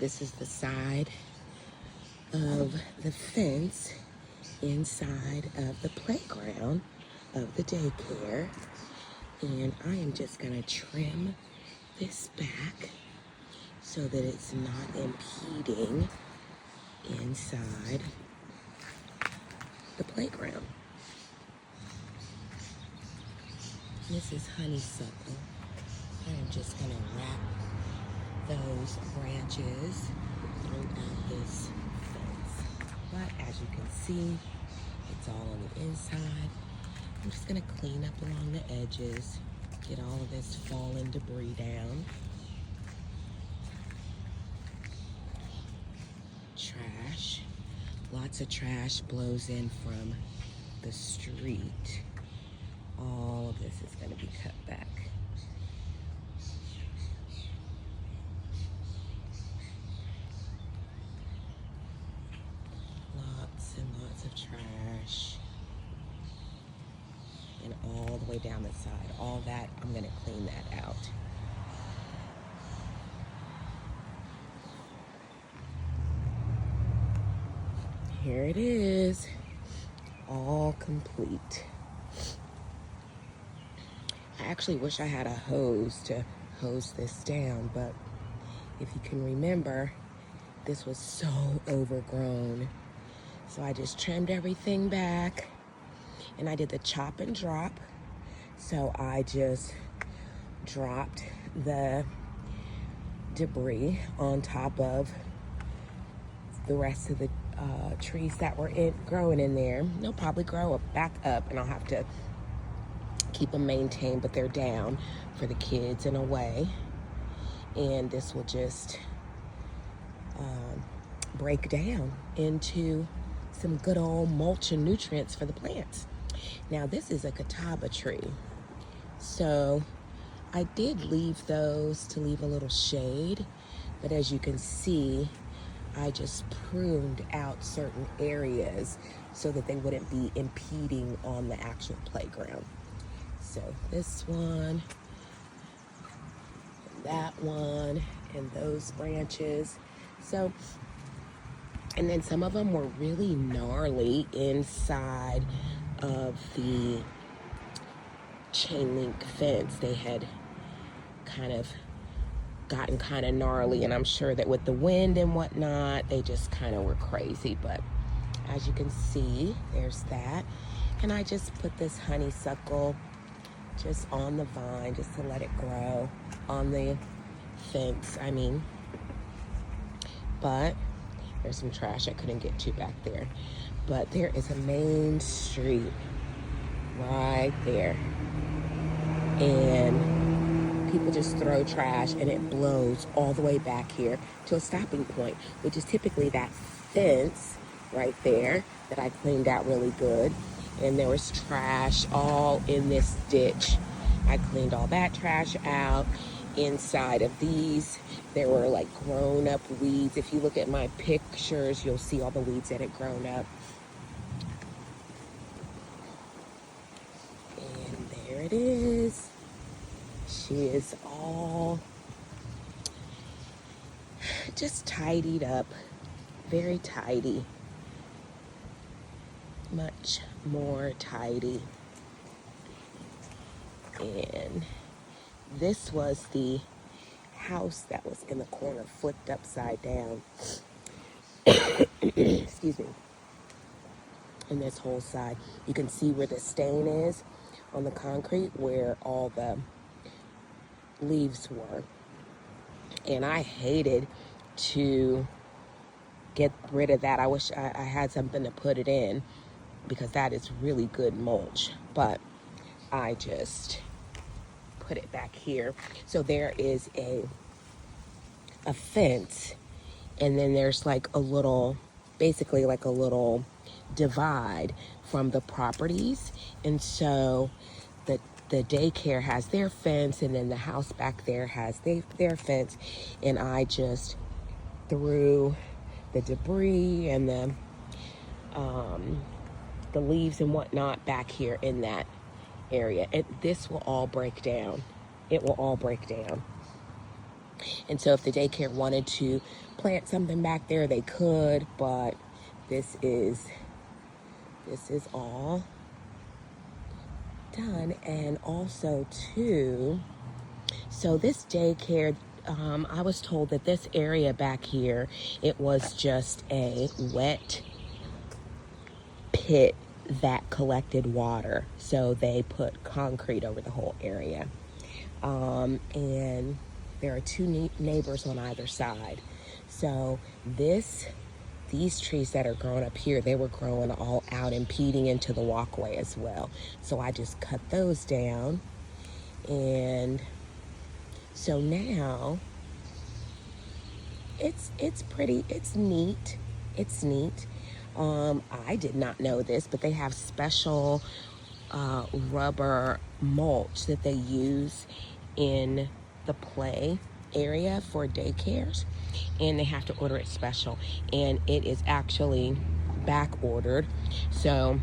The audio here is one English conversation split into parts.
this is the side of the fence inside of the playground of the daycare. And I am just gonna trim this back so that it's not impeding inside the playground. This is honeysuckle. I am just gonna wrap those branches throughout this fence. But as you can see, it's all on the inside. I'm just gonna clean up along the edges, get all of this fallen debris down. Trash. Lots of trash blows in from the street. All of this is gonna be cut back. Lots and lots of trash. And all the way down the side. All that, I'm gonna clean that out. Here it is, all complete. I actually wish I had a hose to hose this down, but if you can remember, this was so overgrown. So I just trimmed everything back, and I did the chop and drop. So I just dropped the debris on top of the rest of the trees that were growing in there. They'll probably grow back up, and I'll have to keep them maintained, but they're down for the kids in a way. And this will just break down into some good old mulch and nutrients for the plants. Now this is a catawba tree, so I did leave those to leave a little shade, but as you can see, I just pruned out certain areas so that they wouldn't be impeding on the actual playground. So this one, that one, and those branches. So, and then some of them were really gnarly inside of the chain link fence. They had kind of gotten kind of gnarly, and I'm sure that with the wind and whatnot, they just kind of were crazy. But as you can see, there's that. And I just put this honeysuckle just on the vine, just to let it grow on the fence, but there's some trash I couldn't get to back there. But there is a main street right there, and people just throw trash, and it blows all the way back here to a stopping point, which is typically that fence right there that I cleaned out really good. And there was trash all in this ditch. I cleaned all that trash out. Inside of these, there were like grown up weeds. If you look at my pictures, you'll see all the weeds that had grown up. And there it is. She is all just tidied up, very tidy, much more tidy. And this was the house that was in the corner, flipped upside down. Excuse me. And this whole side, you can see where the stain is on the concrete, where all the leaves were. And I hated to get rid of that. I wish I had something to put it in, because that is really good mulch. But I just put it back here. So there is a fence, and then there's like a little, basically like a little divide from the properties. And so the daycare has their fence, and then the house back there has their fence. And I just threw the debris and the leaves and whatnot back here in that area. And this will all break down. It will all break down. And so if the daycare wanted to plant something back there, they could, but this is all done. And also too, so this daycare, I was told that this area back here, it was just a wet pit that collected water. So they put concrete over the whole area. And there are two neighbors on either side. So these trees that are growing up here, they were growing all out, impeding into the walkway as well. So I just cut those down. And so now it's pretty, it's neat. It's neat. I did not know this, but they have special rubber mulch that they use in the play area for daycares, and they have to order it special, and it is actually back ordered. So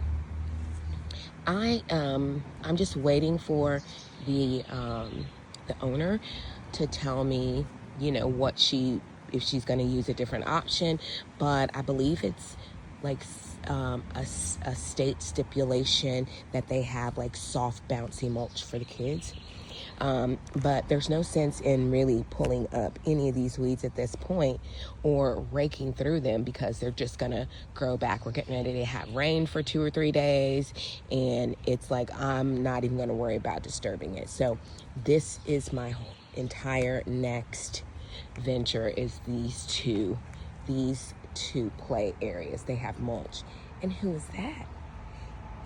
I'm just waiting for the owner to tell me, you know, if she's going to use a different option, but I believe it's like a state stipulation that they have like soft bouncy mulch for the kids. But there's no sense in really pulling up any of these weeds at this point or raking through them because they're just gonna grow back. We're getting ready to have rain for 2 or 3 days, and it's like I'm not even gonna worry about disturbing it. So this is my entire next venture, is these two play areas. They have mulch. And who is that?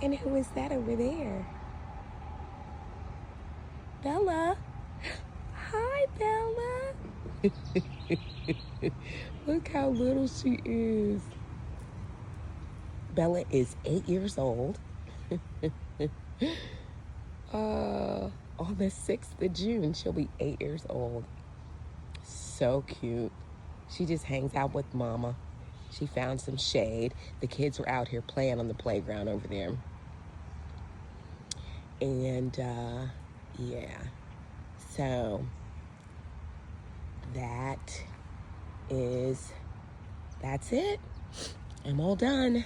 And who is that over there? Bella. Hi, Bella. Look how little she is. Bella is 8 years old. On the 6th of June, she'll be 8 years old. So cute. She just hangs out with Mama. She found some shade. The kids were out here playing on the playground over there. And, yeah. So, that's it. I'm all done.